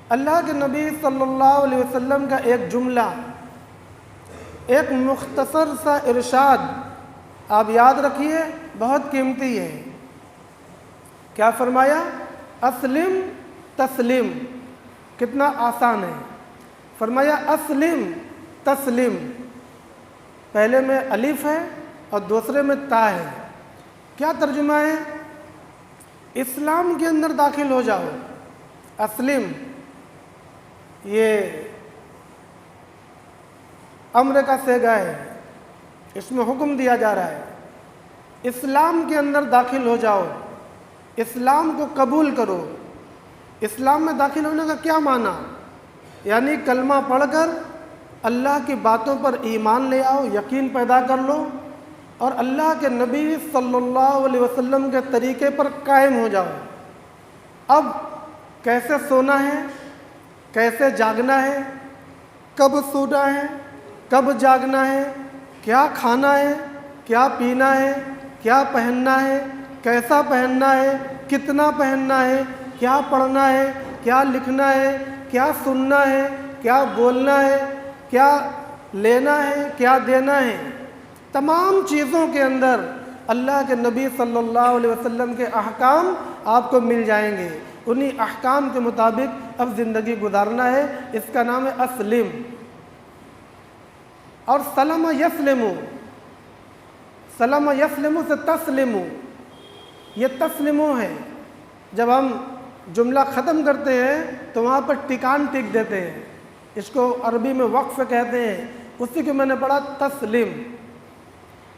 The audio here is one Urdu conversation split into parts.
اللہ کے نبی صلی اللہ علیہ وسلم کا ایک جملہ، ایک مختصر سا ارشاد آپ یاد رکھیے، بہت قیمتی ہے۔ کیا فرمایا؟ اسلم تسلم۔ کتنا آسان ہے۔ فرمایا اسلم تسلم، پہلے میں الف ہے اور دوسرے میں تا ہے۔ کیا ترجمہ ہے؟ اسلام کے اندر داخل ہو جاؤ۔ اسلم یہ امر کا صیغہ ہے، اس میں حکم دیا جا رہا ہے اسلام کے اندر داخل ہو جاؤ، اسلام کو قبول کرو۔ اسلام میں داخل ہونے کا کیا معنی؟ یعنی کلمہ پڑھ کر اللہ کی باتوں پر ایمان لے آؤ، یقین پیدا کر لو، اور اللہ کے نبی صلی اللہ علیہ وسلم کے طریقے پر قائم ہو جاؤ۔ اب کیسے سونا ہے، کیسے جاگنا ہے، کب سونا ہے، کب جاگنا ہے، کیا کھانا ہے، کیا پینا ہے، کیا پہننا ہے، کیسا پہننا ہے، کتنا پہننا ہے، کیا پڑھنا ہے، کیا لکھنا ہے، کیا سننا ہے، کیا بولنا ہے، کیا لینا ہے، کیا دینا ہے، تمام چیزوں کے اندر اللہ کے نبی صلی اللہ علیہ وسلم کے احکام آپ کو مل جائیں گے۔ انہی احکام کے مطابق اب زندگی گزارنا ہے۔ اس کا نام ہے اسلم۔ اور سلم یسلم، سلم یسلم سے تسلم، یہ تسلم ہے۔ جب ہم جملہ ختم کرتے ہیں تو وہاں پر ٹکان ٹک دیتے ہیں، اس کو عربی میں وقف کہتے ہیں، اسی کو میں نے پڑھا تسلیم۔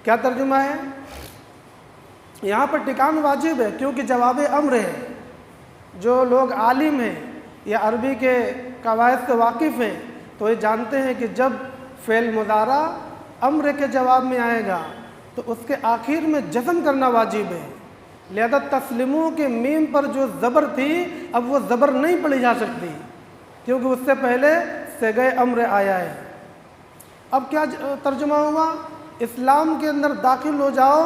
کیا ترجمہ ہے؟ یہاں پر ٹکان واجب ہے کیونکہ جواب امر ہے۔ جو لوگ عالم ہیں یا عربی کے قواعد سے واقف ہیں تو یہ جانتے ہیں کہ جب فعل مضارع امر کے جواب میں آئے گا تو اس کے آخر میں جزم کرنا واجب ہے۔ لہذا تسلیموں کے میم پر جو زبر تھی اب وہ زبر نہیں پڑھی جا سکتی کیونکہ اس سے پہلے صیغہ امر آیا ہے۔ اب کیا ترجمہ ہوا؟ اسلام کے اندر داخل ہو جاؤ،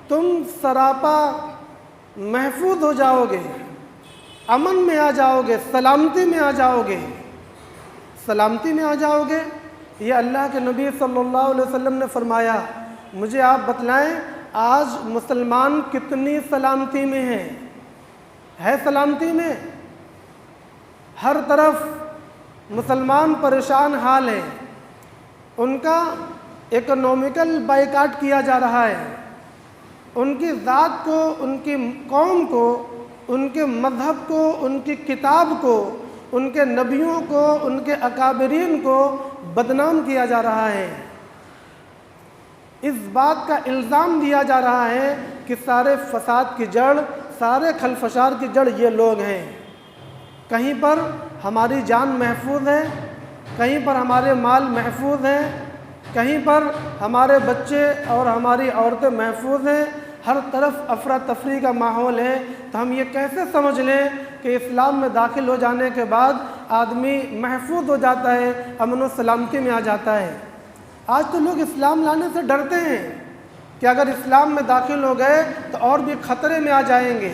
تم سراپا محفوظ ہو جاؤ گے، امن میں آ جاؤ گے، سلامتی میں آ جاؤ گے۔ سلامتی میں آ جاؤ گے، یہ اللہ کے نبی صلی اللہ علیہ وسلم نے فرمایا۔ مجھے آپ بتلائیں آج مسلمان کتنی سلامتی میں ہے سلامتی میں؟ ہر طرف مسلمان پریشان حال ہے، ان کا اکنومیکل بائیکاٹ کیا جا رہا ہے، ان کی ذات کو، ان کی قوم کو، ان کے مذہب کو، ان کی کتاب کو، ان کے نبیوں کو، ان کے اکابرین کو بدنام کیا جا رہا ہے۔ اس بات کا الزام دیا جا رہا ہے کہ سارے فساد کی جڑ، سارے خلفشار کی جڑ یہ لوگ ہیں۔ کہیں پر ہماری جان محفوظ ہے، کہیں پر ہمارے مال محفوظ ہیں، کہیں پر ہمارے بچے اور ہماری عورتیں محفوظ ہیں، ہر طرف افراتفری کا ماحول ہے۔ تو ہم یہ کیسے سمجھ لیں کہ اسلام میں داخل ہو جانے کے بعد آدمی محفوظ ہو جاتا ہے، امن و سلامتی میں آ جاتا ہے؟ آج تو لوگ اسلام لانے سے ڈرتے ہیں کہ اگر اسلام میں داخل ہو گئے تو اور بھی خطرے میں آ جائیں گے،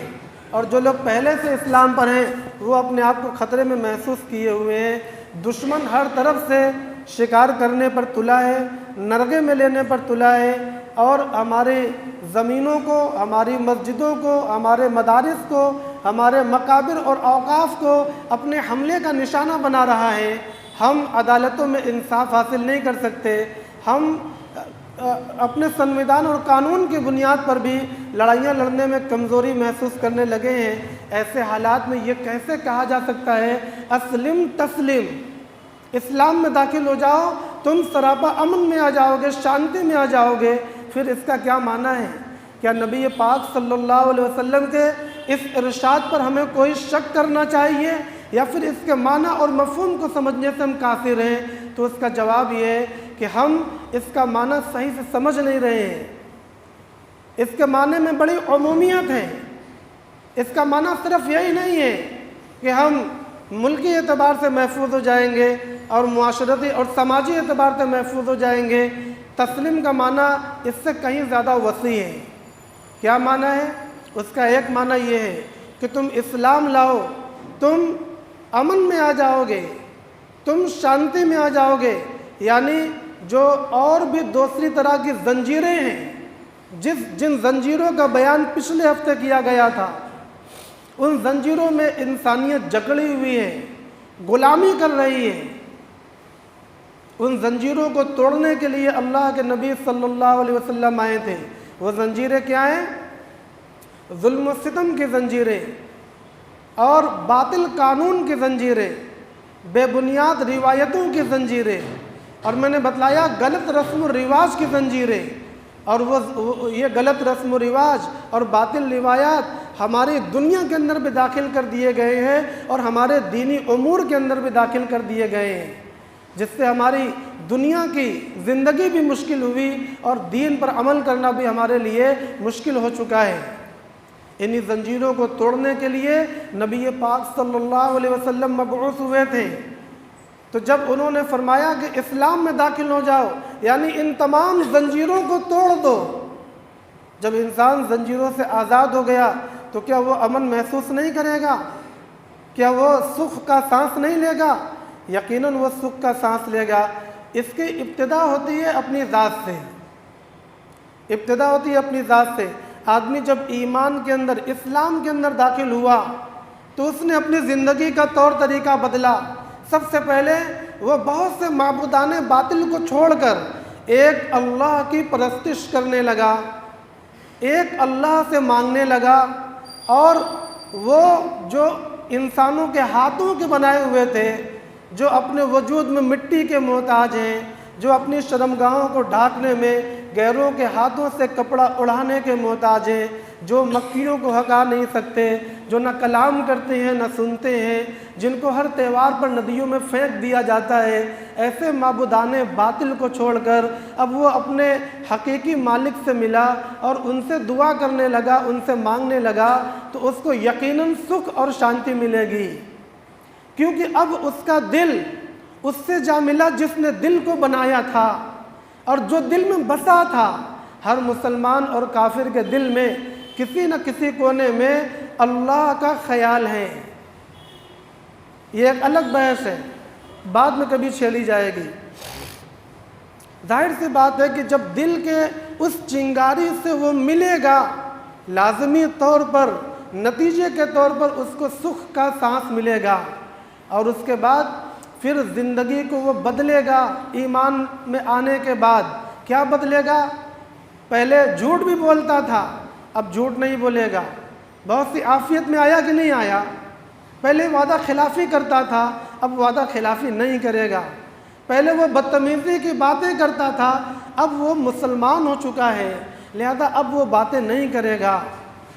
اور جو لوگ پہلے سے اسلام پر ہیں وہ اپنے آپ کو خطرے میں محسوس کیے ہوئے ہیں۔ دشمن ہر طرف سے شکار کرنے پر تلا ہے، نرغے میں لینے پر تلا ہے، اور ہماری زمینوں کو، ہماری مسجدوں کو، ہمارے مدارس کو، ہمارے مقابر اور اوقاف کو اپنے حملے کا نشانہ بنا رہا ہے۔ ہم عدالتوں میں انصاف حاصل نہیں کر سکتے، ہم اپنے سنویدھان اور قانون کی بنیاد پر بھی لڑائیاں لڑنے میں کمزوری محسوس کرنے لگے ہیں۔ ایسے حالات میں یہ کیسے کہا جا سکتا ہے اسلم تسلیم؟ اسلام میں داخل ہو جاؤ، تم سراپا امن میں آ جاؤ گے، شانتی میں آ جاؤ گے۔ پھر اس کا کیا معنی ہے؟ کیا نبی پاک صلی اللہ علیہ وسلم کے اس ارشاد پر ہمیں کوئی شک کرنا چاہیے یا پھر اس کے معنی اور مفہوم کو سمجھنے سے ہم قاصر ہیں؟ تو اس کا جواب یہ ہے کہ ہم اس کا معنی صحیح سے سمجھ نہیں رہے ہیں۔ اس کے معنی میں بڑی عمومیت ہے۔ اس کا معنی صرف یہی نہیں ہے کہ ہم ملکی اعتبار سے محفوظ ہو جائیں گے اور معاشرتی اور سماجی اعتبار سے محفوظ ہو جائیں گے۔ تسلیم کا معنی اس سے کہیں زیادہ وسیع ہے۔ کیا معنی ہے؟ اس کا ایک معنی یہ ہے کہ تم اسلام لاؤ، تم امن میں آ جاؤ گے، تم شانتی میں آ جاؤ گے۔ یعنی جو اور بھی دوسری طرح کی زنجیریں ہیں، جن زنجیروں کا بیان پچھلے ہفتے کیا گیا تھا، ان زنجیروں میں انسانیت جکڑی ہوئی ہے، غلامی کر رہی ہے، ان زنجیروں کو توڑنے کے لیے اللہ کے نبی صلی اللہ علیہ وسلم آئے تھے۔ وہ زنجیریں کیا ہیں؟ ظلم و ستم کی زنجیریں اور باطل قانون کی زنجیریں، بے بنیاد روایتوں کی زنجیریں، اور میں نے بتلایا غلط رسم و رواج کی زنجیریں۔ اور یہ غلط رسم و رواج اور باطل روایات ہماری دنیا کے اندر بھی داخل کر دیے گئے ہیں اور ہمارے دینی امور کے اندر بھی داخل کر دیے گئے ہیں، جس سے ہماری دنیا کی زندگی بھی مشکل ہوئی اور دین پر عمل کرنا بھی ہمارے لیے مشکل ہو چکا ہے۔ انہی زنجیروں کو توڑنے کے لیے نبی پاک صلی اللہ علیہ وسلم مبعوث ہوئے تھے۔ تو جب انہوں نے فرمایا کہ اسلام میں داخل ہو جاؤ، یعنی ان تمام زنجیروں کو توڑ دو، جب انسان زنجیروں سے آزاد ہو گیا تو کیا وہ امن محسوس نہیں کرے گا؟ کیا وہ سکھ کا سانس نہیں لے گا؟ یقیناً وہ سکھ کا سانس لے گا۔ اس کی ابتدا ہوتی ہے اپنی ذات سے، ابتدا ہوتی ہے اپنی ذات سے۔ آدمی جب ایمان کے اندر، اسلام کے اندر داخل ہوا تو اس نے اپنی زندگی کا طور طریقہ بدلا۔ سب سے پہلے وہ بہت سے معبودان باطل کو چھوڑ کر ایک اللہ کی پرستش کرنے لگا، ایک اللہ سے مانگنے لگا، اور وہ جو انسانوں کے ہاتھوں کے بنائے ہوئے تھے، جو اپنے وجود میں مٹی کے محتاج ہیں، جو اپنی شرمگاہوں کو ڈھانکنے میں غیروں کے ہاتھوں سے کپڑا اڑانے کے محتاج ہیں، جو مکیوں کو ہکا نہیں سکتے، جو نہ کلام کرتے ہیں نہ سنتے ہیں، جن کو ہر تہوار پر ندیوں میں پھینک دیا جاتا ہے، ایسے معبودان باطل کو چھوڑ کر اب وہ اپنے حقیقی مالک سے ملا اور ان سے دعا کرنے لگا، ان سے مانگنے لگا، تو اس کو یقیناً سکھ اور شانتی ملے گی، کیونکہ اب اس کا دل اس سے جا ملا جس نے دل کو بنایا تھا، اور جو دل میں بسا تھا۔ ہر مسلمان اور کافر کے دل میں کسی نہ کسی کونے میں اللہ کا خیال ہے۔ یہ ایک الگ بحث ہے، بعد میں کبھی چھیڑی جائے گی۔ ظاہر سی بات ہے کہ جب دل کے اس چنگاری سے وہ ملے گا، لازمی طور پر، نتیجے کے طور پر اس کو سکھ کا سانس ملے گا، اور اس کے بعد پھر زندگی کو وہ بدلے گا۔ ایمان میں آنے کے بعد کیا بدلے گا؟ پہلے جھوٹ بھی بولتا تھا، اب جھوٹ نہیں بولے گا۔ بہت سی عافیت میں آیا کہ نہیں آیا؟ پہلے وعدہ خلافی کرتا تھا، اب وعدہ خلافی نہیں کرے گا۔ پہلے وہ بدتمیزی کی باتیں کرتا تھا، اب وہ مسلمان ہو چکا ہے، لہذا اب وہ باتیں نہیں کرے گا۔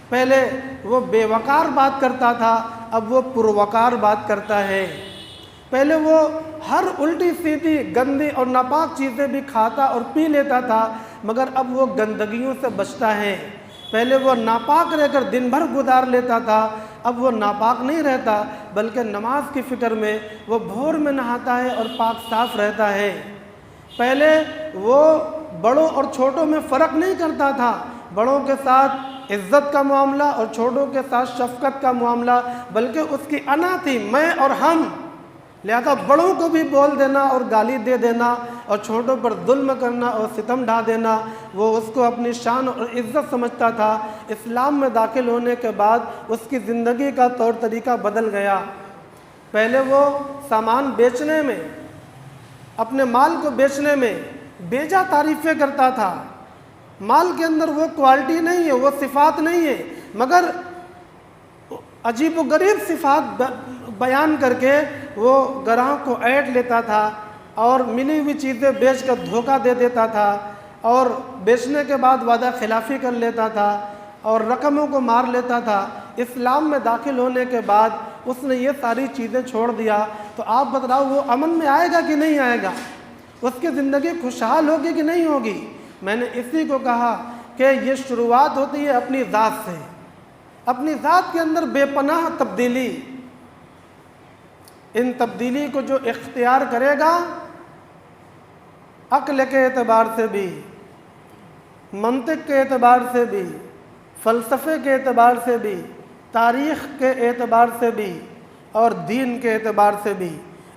پہلے وہ بے وقار بات کرتا تھا، اب وہ پروقار بات کرتا ہے۔ پہلے وہ ہر الٹی سیدھی گندی اور ناپاک چیزیں بھی کھاتا اور پی لیتا تھا، مگر اب وہ گندگیوں سے بچتا ہے۔ پہلے وہ ناپاک رہ کر دن بھر گزار لیتا تھا، اب وہ ناپاک نہیں رہتا، بلکہ نماز کی فکر میں وہ بھور میں نہاتا ہے اور پاک صاف رہتا ہے۔ پہلے وہ بڑوں اور چھوٹوں میں فرق نہیں کرتا تھا، بڑوں کے ساتھ عزت کا معاملہ اور چھوٹوں کے ساتھ شفقت کا معاملہ، بلکہ اس کی انا تھی میں اور ہم، لہذا بڑوں کو بھی بول دینا اور گالی دے دینا اور چھوٹوں پر ظلم کرنا اور ستم ڈھا دینا، وہ اس کو اپنی شان اور عزت سمجھتا تھا۔ اسلام میں داخل ہونے کے بعد اس کی زندگی کا طور طریقہ بدل گیا۔ پہلے وہ سامان بیچنے میں، اپنے مال کو بیچنے میں بیجا تعریفیں کرتا تھا۔ مال کے اندر وہ کوالٹی نہیں ہے، وہ صفات نہیں ہے، مگر عجیب و غریب صفات بیان کر کے وہ گراہک کو ایڈ لیتا تھا اور ملی ہوئی چیزیں بیچ کر دھوکہ دے دیتا تھا، اور بیچنے کے بعد وعدہ خلافی کر لیتا تھا اور رقموں کو مار لیتا تھا۔ اسلام میں داخل ہونے کے بعد اس نے یہ ساری چیزیں چھوڑ دیا، تو آپ بتلاؤ وہ امن میں آئے گا کہ نہیں آئے گا؟ اس کی زندگی خوشحال ہوگی کہ نہیں ہوگی؟ میں نے اسی کو کہا کہ یہ شروعات ہوتی ہے اپنی ذات سے، اپنی ذات کے اندر بے پناہ تبدیلی۔ ان تبدیلی کو جو اختیار کرے گا، عقل کے اعتبار سے بھی، منطق کے اعتبار سے بھی، فلسفے کے اعتبار سے بھی، تاریخ کے اعتبار سے بھی، اور دین کے اعتبار سے بھی۔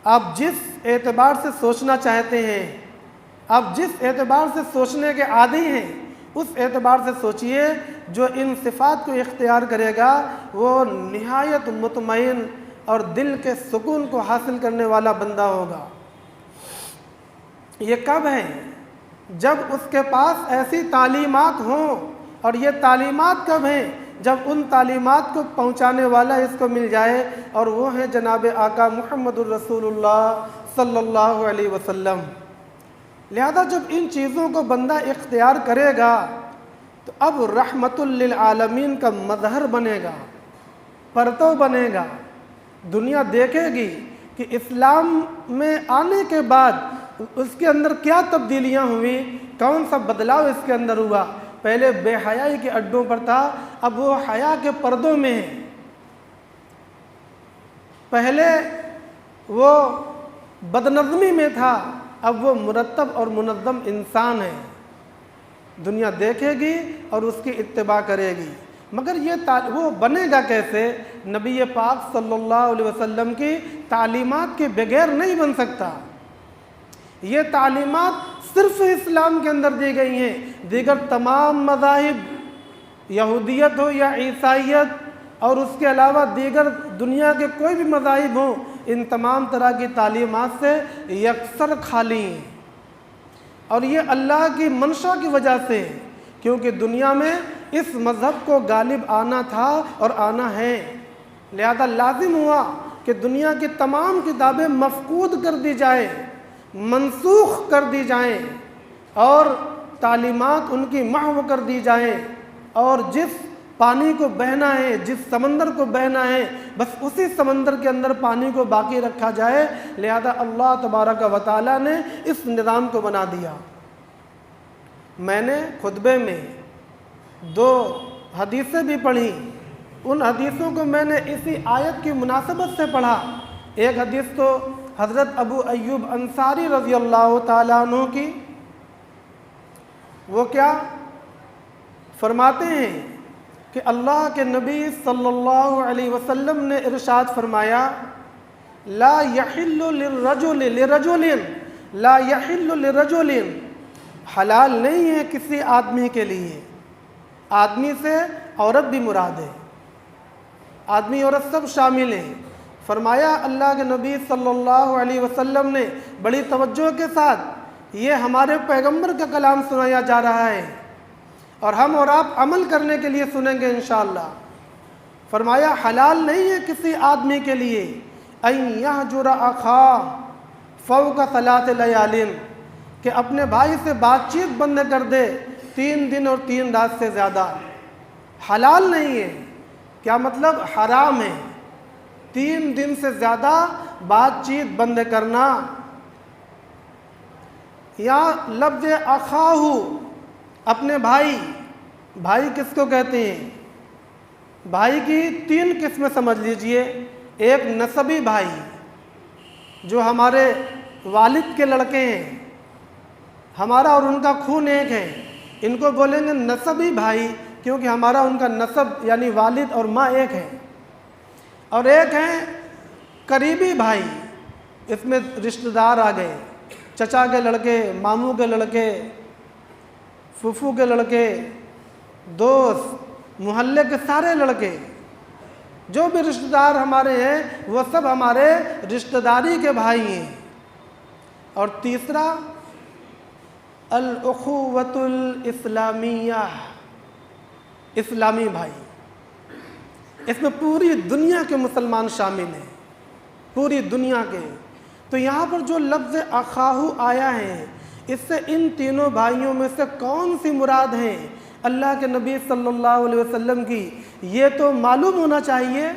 آپ جس اعتبار سے سوچنا چاہتے ہیں، آپ جس اعتبار سے سوچنے کے عادی ہیں، اس اعتبار سے سوچئے، جو ان صفات کو اختیار کرے گا وہ نہایت مطمئن اور دل کے سکون کو حاصل کرنے والا بندہ ہوگا۔ یہ کب ہے؟ جب اس کے پاس ایسی تعلیمات ہوں۔ اور یہ تعلیمات کب ہیں؟ جب ان تعلیمات کو پہنچانے والا اس کو مل جائے، اور وہ ہے جناب آقا محمد الرسول اللہ صلی اللہ علیہ وسلم۔ لہذا جب ان چیزوں کو بندہ اختیار کرے گا تو اب رحمت للعالمین کا مظہر بنے گا، پرتو بنے گا۔ دنیا دیکھے گی کہ اسلام میں آنے کے بعد اس کے اندر کیا تبدیلیاں ہوئی، کون سا بدلاؤ اس کے اندر ہوا۔ پہلے بے حیائی کے اڈوں پر تھا، اب وہ حیا کے پردوں میں ہے۔ پہلے وہ بدنظمی میں تھا، اب وہ مرتب اور منظم انسان ہے۔ دنیا دیکھے گی اور اس کی اتباع کرے گی، مگر وہ بنے گا کیسے؟ نبی پاک صلی اللہ علیہ وسلم کی تعلیمات کے بغیر نہیں بن سکتا۔ یہ تعلیمات صرف اسلام کے اندر دی گئی ہیں۔ دیگر تمام مذاہب، یہودیت ہو یا عیسائیت اور اس کے علاوہ دیگر دنیا کے کوئی بھی مذاہب ہوں، ان تمام طرح کی تعلیمات سے یکسر خالی ہیں۔ اور یہ اللہ کی منشا کی وجہ سے، کیونکہ دنیا میں اس مذہب کو غالب آنا تھا اور آنا ہے، لہذا لازم ہوا کہ دنیا کی تمام کتابیں مفقود کر دی جائیں، منسوخ کر دی جائیں، اور تعلیمات ان کی محو کر دی جائیں، اور جس پانی کو بہنا ہے، جس سمندر کو بہنا ہے، بس اسی سمندر کے اندر پانی کو باقی رکھا جائے۔ لہذا اللہ تبارک و تعالیٰ نے اس نظام کو بنا دیا۔ میں نے خطبے میں 2 حدیثیں بھی پڑھی، ان حدیثوں کو میں نے اسی آیت کی مناسبت سے پڑھا۔ ایک حدیث تو حضرت ابو ایوب انصاری رضی اللہ تعالیٰ عنہ کی، وہ کیا فرماتے ہیں کہ اللہ کے نبی صلی اللہ علیہ وسلم نے ارشاد فرمایا، لا یحل لرجل لا یحل لرجل، حلال نہیں ہے کسی آدمی کے لیے، آدمی سے عورت بھی مراد ہے، آدمی عورت سب شامل ہیں۔ فرمایا اللہ کے نبی صلی اللہ علیہ وسلم نے بڑی توجہ کے ساتھ، یہ ہمارے پیغمبر کا کلام سنایا جا رہا ہے اور ہم اور آپ عمل کرنے کے لیے سنیں گے انشاءاللہ۔ فرمایا حلال نہیں ہے کسی آدمی کے لیے ان یہجر اخاہ فوق 3 لیال، کہ اپنے بھائی سے بات چیت بند کر دے 3 دن اور 3 رات سے زیادہ۔ حلال نہیں ہے، کیا مطلب؟ حرام ہے 3 دن سے زیادہ بات چیت بند کرنا۔ یا لفظ اخاہ، اپنے بھائی کس کو کہتے ہیں؟ بھائی کی 3 قسمیں سمجھ لیجئے۔ ایک نسبی بھائی، جو ہمارے والد کے لڑکے ہیں، ہمارا اور ان کا خون ایک ہے، ان کو بولیں گے نسبی بھائی، کیونکہ ہمارا ان کا نسب یعنی والد اور ماں ایک ہے۔ اور ایک ہیں قریبی بھائی، اس میں رشتہ دار آ گئے، چچا کے لڑکے، ماموں کے لڑکے، پھوپھو کے لڑکے، دوست، محلے کے سارے لڑکے، جو بھی رشتہ دار ہمارے ہیں وہ سب ہمارے رشتہ داری کے بھائی ہیں۔ اور تیسرا الاخوۃ الاسلامیہ، اسلامی بھائی، اس میں پوری دنیا کے مسلمان شامل ہیں، پوری دنیا کے۔ تو یہاں پر جو لفظ اخاہ آیا ہے، اس سے ان تینوں بھائیوں میں سے کون سی مراد ہیں اللہ کے نبی صلی اللہ علیہ وسلم کی، یہ تو معلوم ہونا چاہیے،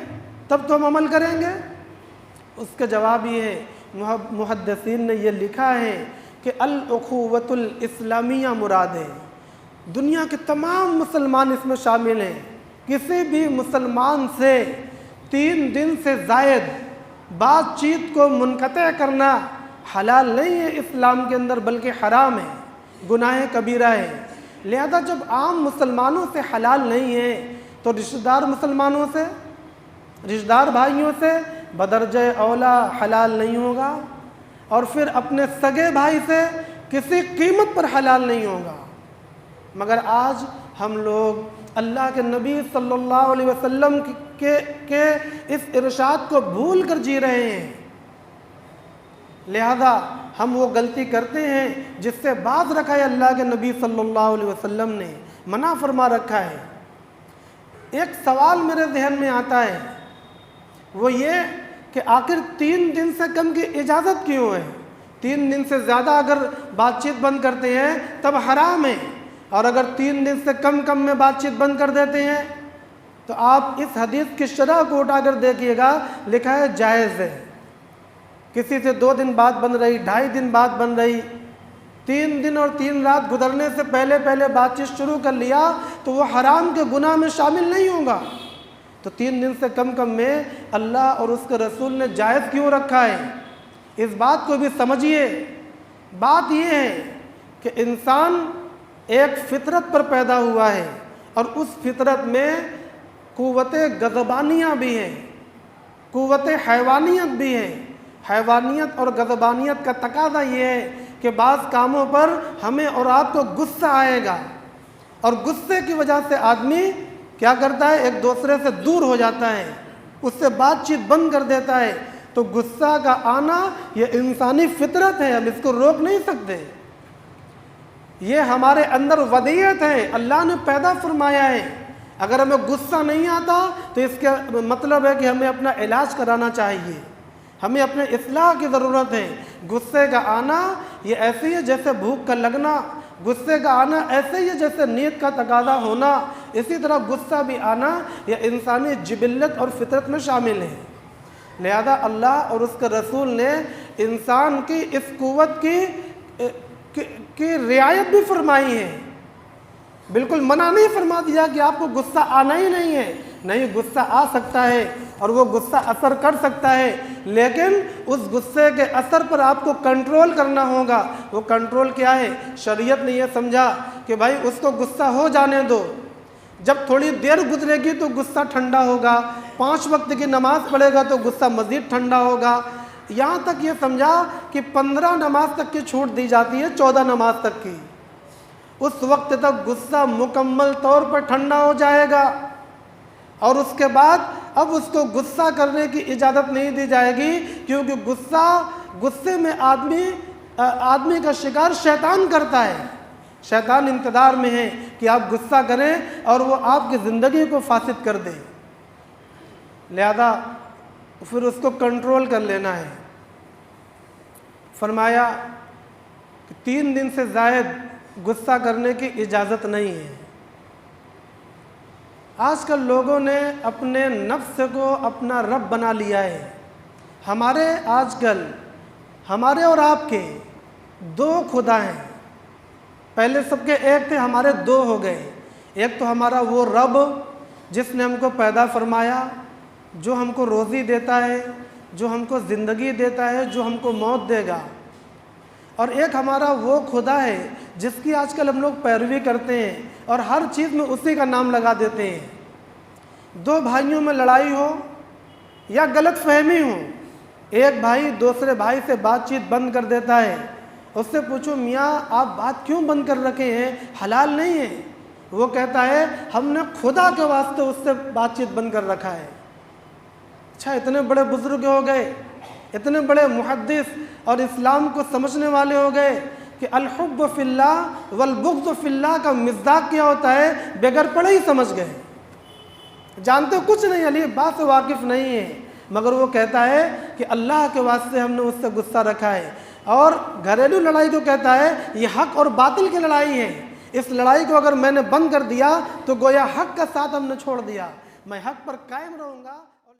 تب تو ہم عمل کریں گے۔ اس کا جواب یہ ہے، محدثین نے یہ لکھا ہے کہ الاخوۃ الاسلامیہ مراد ہے، دنیا کے تمام مسلمان اس میں شامل ہیں۔ کسی بھی مسلمان سے 3 دن سے زائد بات چیت کو منقطع کرنا حلال نہیں ہے اسلام کے اندر، بلکہ حرام ہے، گناہ کبیرہ ہے۔ لہذا جب عام مسلمانوں سے حلال نہیں ہے تو رشتہ دار مسلمانوں سے، رشتہ دار بھائیوں سے بدرجہ اولا حلال نہیں ہوگا، اور پھر اپنے سگے بھائی سے کسی قیمت پر حلال نہیں ہوگا۔ مگر آج ہم لوگ اللہ کے نبی صلی اللہ علیہ وسلم کے اس ارشاد کو بھول کر جی رہے ہیں، لہذا ہم وہ غلطی کرتے ہیں جس سے باز رکھا ہے اللہ کے نبی صلی اللہ علیہ وسلم نے، منع فرما رکھا ہے۔ ایک سوال میرے ذہن میں آتا ہے، وہ یہ کہ آخر 3 دن سے کم کی اجازت کیوں ہے؟ 3 دن سے زیادہ اگر بات چیت بند کرتے ہیں تب حرام ہے، اور اگر 3 دن سے کم میں بات چیت بند کر دیتے ہیں تو آپ اس حدیث کی شرح کو اٹھا کر دیکھیے گا، لکھا ہے جائز ہے۔ کسی سے 2 دن بات بن رہی، 2.5 دن بات بن رہی، 3 دن اور 3 رات گزرنے سے پہلے بات چیت شروع کر لیا تو وہ حرام کے گناہ میں شامل نہیں ہوگا۔ تو 3 دن سے کم میں اللہ اور اس کے رسول نے جائز کیوں رکھا ہے؟ اس بات کو بھی سمجھیے۔ بات یہ ہے کہ انسان ایک فطرت پر پیدا ہوا ہے، اور اس فطرت میں قوت غضبانیہ بھی ہے، قوت حیوانیت بھی ہے۔ حیوانیت اور غضبانیت کا تقاضا یہ ہے کہ بعض کاموں پر ہمیں اور آپ کو غصہ آئے گا، اور غصے کی وجہ سے آدمی کیا کرتا ہے؟ ایک دوسرے سے دور ہو جاتا ہے، اس سے بات چیت بند کر دیتا ہے۔ تو غصہ کا آنا یہ انسانی فطرت ہے، ہم اس کو روک نہیں سکتے، یہ ہمارے اندر ودیعت ہے، اللہ نے پیدا فرمایا ہے۔ اگر ہمیں غصہ نہیں آتا تو اس کا مطلب ہے کہ ہمیں اپنا علاج کرانا چاہیے، ہمیں اپنے اصلاح کی ضرورت ہے۔ غصے کا آنا یہ ایسے ہی ہے جیسے بھوک کا لگنا، غصے کا آنا ایسے ہی ہے جیسے نیند کا تقاضا ہونا، اسی طرح غصہ بھی آنا یہ انسانی جبلت اور فطرت میں شامل ہے۔ لہذا اللہ اور اس کے رسول نے انسان کی اس قوت کی رعایت بھی فرمائی ہے، بالکل منع نہیں فرما دیا کہ آپ کو غصہ آنا ہی نہیں ہے، نہیں، غصہ آ سکتا ہے اور وہ غصہ اثر کر سکتا ہے، لیکن اس غصے کے اثر پر آپ کو کنٹرول کرنا ہوگا۔ وہ کنٹرول کیا ہے؟ شریعت نے یہ سمجھا کہ بھائی اس کو غصہ ہو جانے دو، جب تھوڑی دیر گزرے گی تو غصہ ٹھنڈا ہوگا، 5 وقت کی نماز پڑھے گا تو غصہ مزید ٹھنڈا ہوگا، یہاں تک یہ سمجھا کہ 15 نماز تک کی چھوٹ دی جاتی ہے، 14 نماز تک کی، اس وقت تک غصہ مکمل طور پر ٹھنڈا ہو جائے گا، اور اس کے بعد اب اس کو غصہ کرنے کی اجازت نہیں دی جائے گی، کیونکہ غصے میں آدمی کا شکار شیطان کرتا ہے، شیطان انتظار میں ہے کہ آپ غصہ کریں اور وہ آپ کی زندگی کو فاسد کر دے، لہذا پھر اس کو کنٹرول کر لینا ہے۔ فرمایا کہ 3 دن سے زائد غصہ کرنے کی اجازت نہیں ہے۔ آج کل لوگوں نے اپنے نفس کو اپنا رب بنا لیا ہے۔ آج کل ہمارے اور آپ کے 2 خدا ہیں، پہلے سب کے ایک تھے، ہمارے 2 ہو گئے۔ ایک تو ہمارا وہ رب جس نے ہم کو پیدا فرمایا، جو ہم کو روزی دیتا ہے، جو ہم کو زندگی دیتا ہے، جو ہم کو موت دے گا، اور ایک ہمارا وہ خدا ہے جس کی آج کل ہم لوگ پیروی کرتے ہیں اور ہر چیز میں اسی کا نام لگا دیتے ہیں۔ 2 بھائیوں میں لڑائی ہو یا غلط فہمی ہو، ایک بھائی دوسرے بھائی سے بات چیت بند کر دیتا ہے، اس سے پوچھو میاں آپ بات کیوں بند کر رکھے ہیں؟ حلال نہیں ہے۔ وہ کہتا ہے ہم نے خدا کے واسطے اس سے بات چیت بند کر رکھا ہے۔ اچھا، اتنے بڑے بزرگ ہو گئے، اتنے بڑے محدث اور اسلام کو سمجھنے والے ہو گئے کہ الحب فی اللہ والبغض فی اللہ کا مصداق کیا ہوتا ہے، بغیر پڑھے ہی سمجھ گئے، جانتے کچھ نہیں، علی بات سے واقف نہیں ہے، مگر وہ کہتا ہے کہ اللہ کے واسطے ہم نے اس سے غصہ رکھا ہے۔ اور گھریلو لڑائی کو کہتا ہے یہ حق اور باطل کی لڑائی ہے، اس لڑائی کو اگر میں نے بند کر دیا تو گویا حق کا ساتھ ہم نے چھوڑ دیا، میں حق پر قائم رہوں گا۔